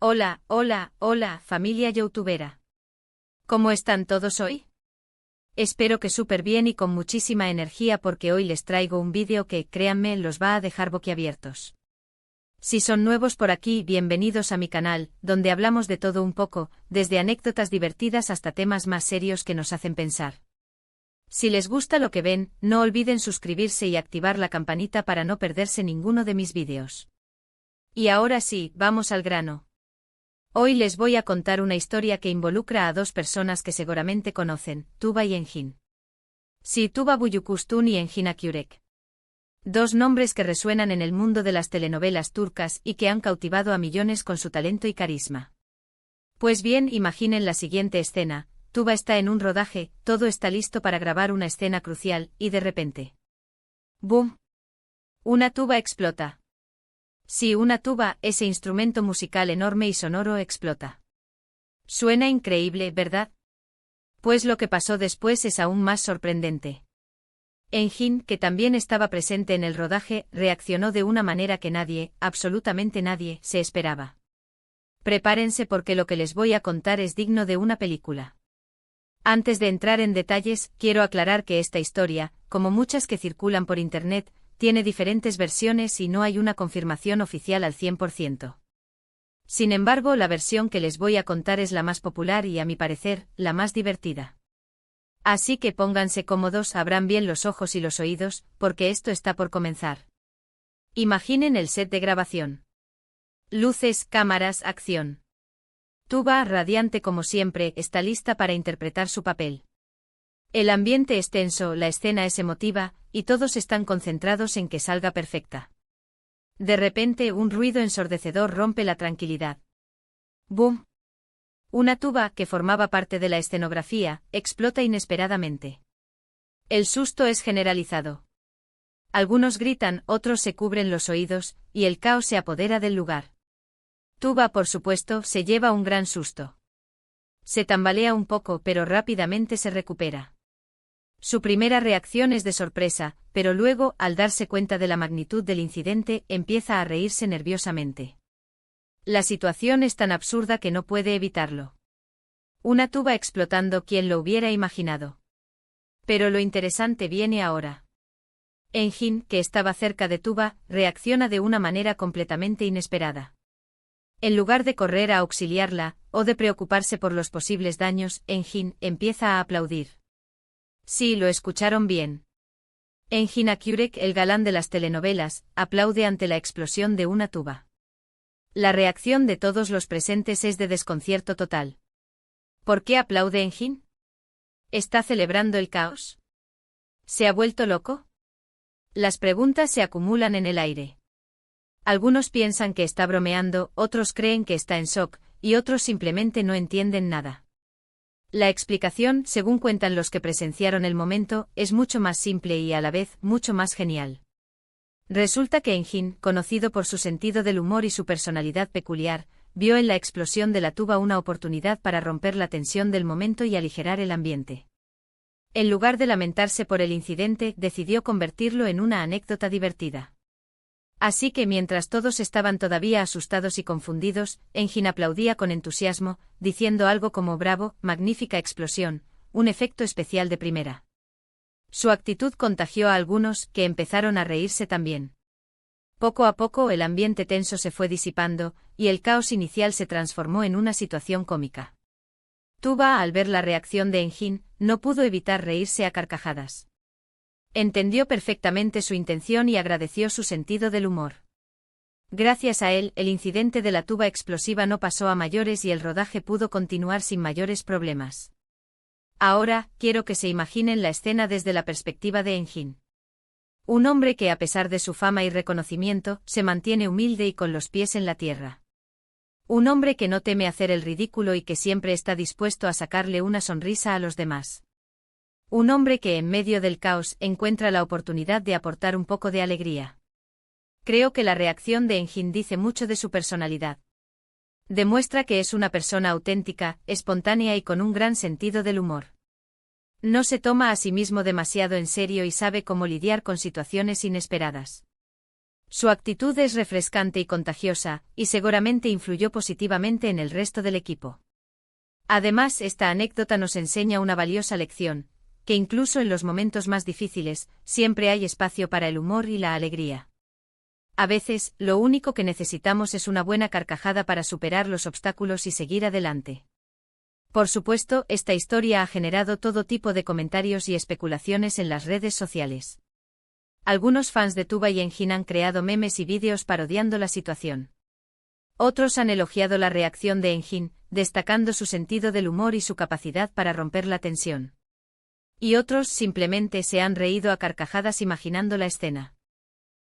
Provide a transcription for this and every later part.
Hola, hola, hola, familia youtubera. ¿Cómo están todos hoy? Espero que súper bien y con muchísima energía porque hoy les traigo un vídeo que, créanme, los va a dejar boquiabiertos. Si son nuevos por aquí, bienvenidos a mi canal, donde hablamos de todo un poco, desde anécdotas divertidas hasta temas más serios que nos hacen pensar. Si les gusta lo que ven, no olviden suscribirse y activar la campanita para no perderse ninguno de mis vídeos. Y ahora sí, vamos al grano. Hoy les voy a contar una historia que involucra a dos personas que seguramente conocen, Tuba y Engin. Sí, Tuba Büyüküstün y Engin Akyürek. Dos nombres que resuenan en el mundo de las telenovelas turcas y que han cautivado a millones con su talento y carisma. Pues bien, imaginen la siguiente escena: Tuba está en un rodaje, todo está listo para grabar una escena crucial, y de repente, ¡boom! Una tuba explota. Sí, una tuba, ese instrumento musical enorme y sonoro, explota. Suena increíble, ¿verdad? Pues lo que pasó después es aún más sorprendente. Engin, que también estaba presente en el rodaje, reaccionó de una manera que nadie, absolutamente nadie, se esperaba. Prepárense porque lo que les voy a contar es digno de una película. Antes de entrar en detalles, quiero aclarar que esta historia, como muchas que circulan por internet, tiene diferentes versiones y no hay una confirmación oficial al 100%. Sin embargo, la versión que les voy a contar es la más popular y, a mi parecer, la más divertida. Así que pónganse cómodos, abran bien los ojos y los oídos, porque esto está por comenzar. Imaginen el set de grabación. Luces, cámaras, acción. Tuba, radiante como siempre, está lista para interpretar su papel. El ambiente es tenso, la escena es emotiva, y todos están concentrados en que salga perfecta. De repente, un ruido ensordecedor rompe la tranquilidad. ¡Boom! Una tuba, que formaba parte de la escenografía, explota inesperadamente. El susto es generalizado. Algunos gritan, otros se cubren los oídos, y el caos se apodera del lugar. Tuba, por supuesto, se lleva un gran susto. Se tambalea un poco, pero rápidamente se recupera. Su primera reacción es de sorpresa, pero luego, al darse cuenta de la magnitud del incidente, empieza a reírse nerviosamente. La situación es tan absurda que no puede evitarlo. Una tuba explotando, ¿quién lo hubiera imaginado? Pero lo interesante viene ahora. Engin, que estaba cerca de Tuba, reacciona de una manera completamente inesperada. En lugar de correr a auxiliarla, o de preocuparse por los posibles daños, Engin empieza a aplaudir. Sí, lo escucharon bien. Engin Akyürek, el galán de las telenovelas, aplaude ante la explosión de una tuba. La reacción de todos los presentes es de desconcierto total. ¿Por qué aplaude Engin? ¿Está celebrando el caos? ¿Se ha vuelto loco? Las preguntas se acumulan en el aire. Algunos piensan que está bromeando, otros creen que está en shock, y otros simplemente no entienden nada. La explicación, según cuentan los que presenciaron el momento, es mucho más simple y a la vez mucho más genial. Resulta que Engin, conocido por su sentido del humor y su personalidad peculiar, vio en la explosión de la tuba una oportunidad para romper la tensión del momento y aligerar el ambiente. En lugar de lamentarse por el incidente, decidió convertirlo en una anécdota divertida. Así que mientras todos estaban todavía asustados y confundidos, Engin aplaudía con entusiasmo, diciendo algo como «bravo, magnífica explosión, un efecto especial de primera». Su actitud contagió a algunos, que empezaron a reírse también. Poco a poco el ambiente tenso se fue disipando, y el caos inicial se transformó en una situación cómica. Tuba, al ver la reacción de Engin, no pudo evitar reírse a carcajadas. Entendió perfectamente su intención y agradeció su sentido del humor. Gracias a él, el incidente de la tuba explosiva no pasó a mayores y el rodaje pudo continuar sin mayores problemas. Ahora, quiero que se imaginen la escena desde la perspectiva de Engin. Un hombre que, a pesar de su fama y reconocimiento, se mantiene humilde y con los pies en la tierra. Un hombre que no teme hacer el ridículo y que siempre está dispuesto a sacarle una sonrisa a los demás. Un hombre que en medio del caos encuentra la oportunidad de aportar un poco de alegría. Creo que la reacción de Engin dice mucho de su personalidad. Demuestra que es una persona auténtica, espontánea y con un gran sentido del humor. No se toma a sí mismo demasiado en serio y sabe cómo lidiar con situaciones inesperadas. Su actitud es refrescante y contagiosa, y seguramente influyó positivamente en el resto del equipo. Además, esta anécdota nos enseña una valiosa lección, que incluso en los momentos más difíciles, siempre hay espacio para el humor y la alegría. A veces, lo único que necesitamos es una buena carcajada para superar los obstáculos y seguir adelante. Por supuesto, esta historia ha generado todo tipo de comentarios y especulaciones en las redes sociales. Algunos fans de Tuba y Engin han creado memes y vídeos parodiando la situación. Otros han elogiado la reacción de Engin, destacando su sentido del humor y su capacidad para romper la tensión. Y otros simplemente se han reído a carcajadas imaginando la escena.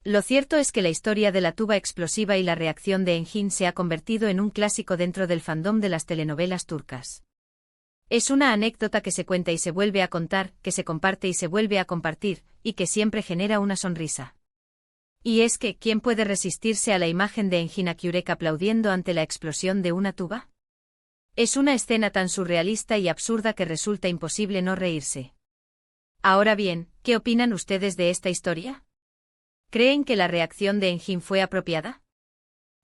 Lo cierto es que la historia de la tuba explosiva y la reacción de Engin se ha convertido en un clásico dentro del fandom de las telenovelas turcas. Es una anécdota que se cuenta y se vuelve a contar, que se comparte y se vuelve a compartir, y que siempre genera una sonrisa. Y es que, ¿quién puede resistirse a la imagen de Engin Akyurek aplaudiendo ante la explosión de una tuba? Es una escena tan surrealista y absurda que resulta imposible no reírse. Ahora bien, ¿qué opinan ustedes de esta historia? ¿Creen que la reacción de Engin fue apropiada?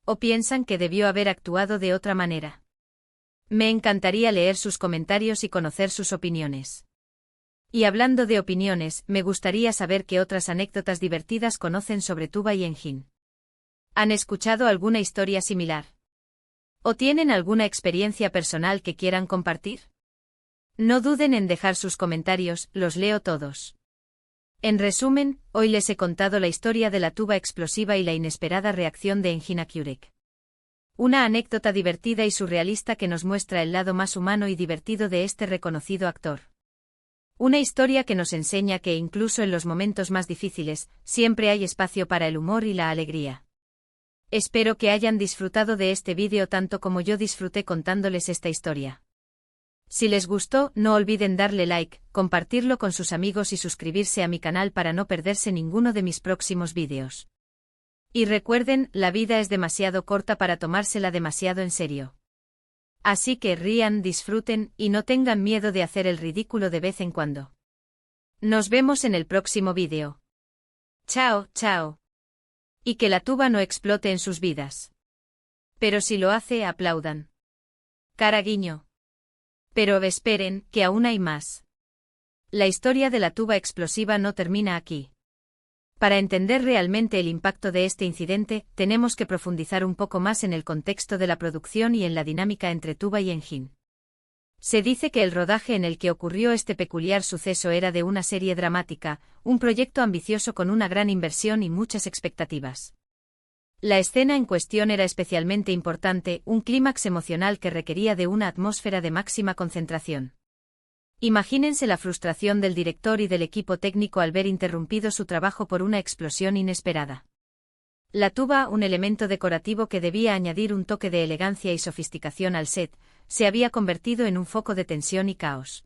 ¿O piensan que debió haber actuado de otra manera? Me encantaría leer sus comentarios y conocer sus opiniones. Y hablando de opiniones, me gustaría saber qué otras anécdotas divertidas conocen sobre Tuba y Engin. ¿Han escuchado alguna historia similar? ¿O tienen alguna experiencia personal que quieran compartir? No duden en dejar sus comentarios, los leo todos. En resumen, hoy les he contado la historia de la tuba explosiva y la inesperada reacción de Engin Akyurek. Una anécdota divertida y surrealista que nos muestra el lado más humano y divertido de este reconocido actor. Una historia que nos enseña que incluso en los momentos más difíciles, siempre hay espacio para el humor y la alegría. Espero que hayan disfrutado de este vídeo tanto como yo disfruté contándoles esta historia. Si les gustó, no olviden darle like, compartirlo con sus amigos y suscribirse a mi canal para no perderse ninguno de mis próximos vídeos. Y recuerden, la vida es demasiado corta para tomársela demasiado en serio. Así que rían, disfruten, y no tengan miedo de hacer el ridículo de vez en cuando. Nos vemos en el próximo vídeo. Chao, chao. Y que la tuba no explote en sus vidas. Pero si lo hace, aplaudan. Cara guiño. Pero esperen, que aún hay más. La historia de la tuba explosiva no termina aquí. Para entender realmente el impacto de este incidente, tenemos que profundizar un poco más en el contexto de la producción y en la dinámica entre Tuba y Engin. Se dice que el rodaje en el que ocurrió este peculiar suceso era de una serie dramática, un proyecto ambicioso con una gran inversión y muchas expectativas. La escena en cuestión era especialmente importante, un clímax emocional que requería de una atmósfera de máxima concentración. Imagínense la frustración del director y del equipo técnico al ver interrumpido su trabajo por una explosión inesperada. La tuba, un elemento decorativo que debía añadir un toque de elegancia y sofisticación al set, se había convertido en un foco de tensión y caos.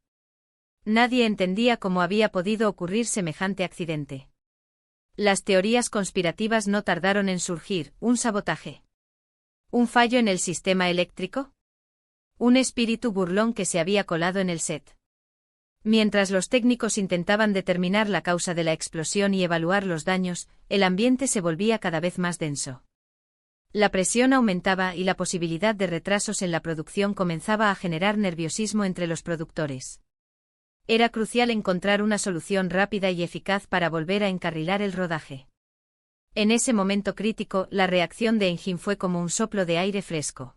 Nadie entendía cómo había podido ocurrir semejante accidente. Las teorías conspirativas no tardaron en surgir: un sabotaje, un fallo en el sistema eléctrico, un espíritu burlón que se había colado en el set. Mientras los técnicos intentaban determinar la causa de la explosión y evaluar los daños, el ambiente se volvía cada vez más denso. La presión aumentaba y la posibilidad de retrasos en la producción comenzaba a generar nerviosismo entre los productores. Era crucial encontrar una solución rápida y eficaz para volver a encarrilar el rodaje. En ese momento crítico, la reacción de Engin fue como un soplo de aire fresco.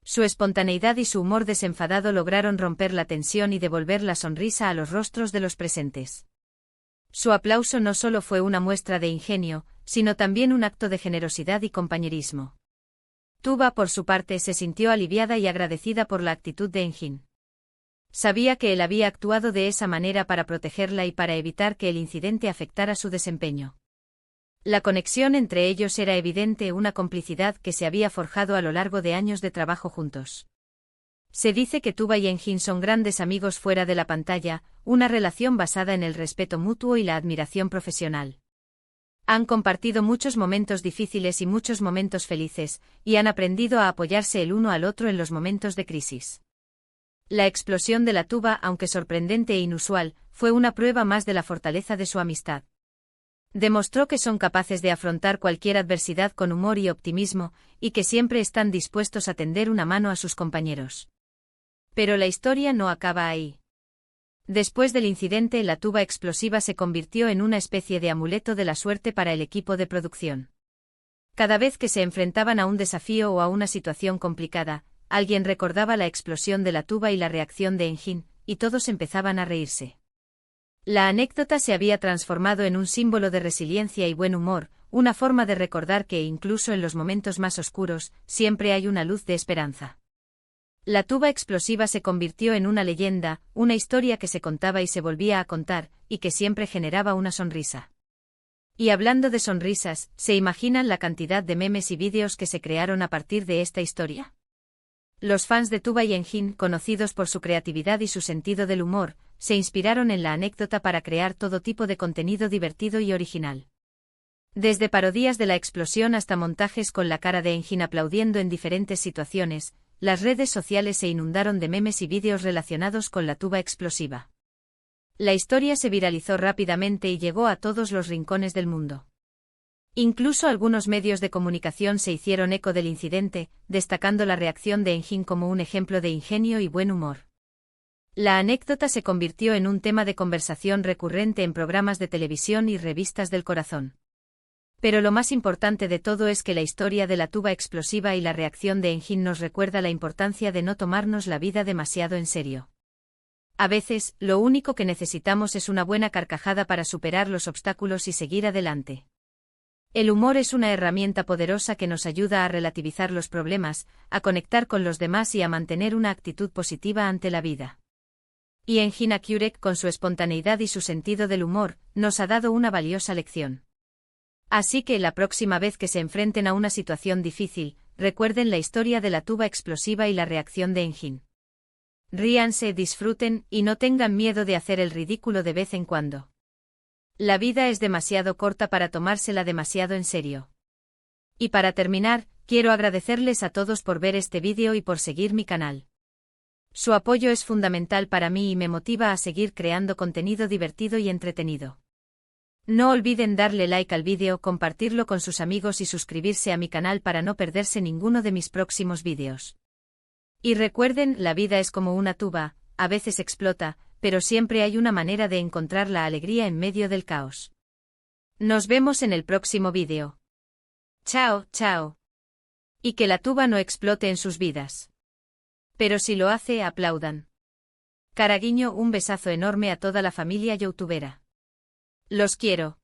Su espontaneidad y su humor desenfadado lograron romper la tensión y devolver la sonrisa a los rostros de los presentes. Su aplauso no solo fue una muestra de ingenio, sino también un acto de generosidad y compañerismo. Tuba, por su parte, se sintió aliviada y agradecida por la actitud de Engin. Sabía que él había actuado de esa manera para protegerla y para evitar que el incidente afectara su desempeño. La conexión entre ellos era evidente, una complicidad que se había forjado a lo largo de años de trabajo juntos. Se dice que Tuba y Engin son grandes amigos fuera de la pantalla, una relación basada en el respeto mutuo y la admiración profesional. Han compartido muchos momentos difíciles y muchos momentos felices, y han aprendido a apoyarse el uno al otro en los momentos de crisis. La explosión de la tuba, aunque sorprendente e inusual, fue una prueba más de la fortaleza de su amistad. Demostró que son capaces de afrontar cualquier adversidad con humor y optimismo, y que siempre están dispuestos a tender una mano a sus compañeros. Pero la historia no acaba ahí. Después del incidente, la tuba explosiva se convirtió en una especie de amuleto de la suerte para el equipo de producción. Cada vez que se enfrentaban a un desafío o a una situación complicada, alguien recordaba la explosión de la tuba y la reacción de Engin, y todos empezaban a reírse. La anécdota se había transformado en un símbolo de resiliencia y buen humor, una forma de recordar que incluso en los momentos más oscuros, siempre hay una luz de esperanza. La tuba explosiva se convirtió en una leyenda, una historia que se contaba y se volvía a contar, y que siempre generaba una sonrisa. Y hablando de sonrisas, ¿se imaginan la cantidad de memes y vídeos que se crearon a partir de esta historia? Los fans de Tuba y Engin, conocidos por su creatividad y su sentido del humor, se inspiraron en la anécdota para crear todo tipo de contenido divertido y original. Desde parodias de la explosión hasta montajes con la cara de Engin aplaudiendo en diferentes situaciones, las redes sociales se inundaron de memes y vídeos relacionados con la tuba explosiva. La historia se viralizó rápidamente y llegó a todos los rincones del mundo. Incluso algunos medios de comunicación se hicieron eco del incidente, destacando la reacción de Engin como un ejemplo de ingenio y buen humor. La anécdota se convirtió en un tema de conversación recurrente en programas de televisión y revistas del corazón. Pero lo más importante de todo es que la historia de la tuba explosiva y la reacción de Engin nos recuerda la importancia de no tomarnos la vida demasiado en serio. A veces, lo único que necesitamos es una buena carcajada para superar los obstáculos y seguir adelante. El humor es una herramienta poderosa que nos ayuda a relativizar los problemas, a conectar con los demás y a mantener una actitud positiva ante la vida. Y Engin Akyurek, con su espontaneidad y su sentido del humor, nos ha dado una valiosa lección. Así que la próxima vez que se enfrenten a una situación difícil, recuerden la historia de la tuba explosiva y la reacción de Engin. Ríanse, disfruten, y no tengan miedo de hacer el ridículo de vez en cuando. La vida es demasiado corta para tomársela demasiado en serio. Y para terminar, quiero agradecerles a todos por ver este vídeo y por seguir mi canal. Su apoyo es fundamental para mí y me motiva a seguir creando contenido divertido y entretenido. No olviden darle like al vídeo, compartirlo con sus amigos y suscribirse a mi canal para no perderse ninguno de mis próximos vídeos. Y recuerden, la vida es como una tuba, a veces explota, pero siempre hay una manera de encontrar la alegría en medio del caos. Nos vemos en el próximo vídeo. Chao, chao. Y que la tuba no explote en sus vidas. Pero si lo hace, aplaudan. Caraguiño, un besazo enorme a toda la familia youtubera. Los quiero.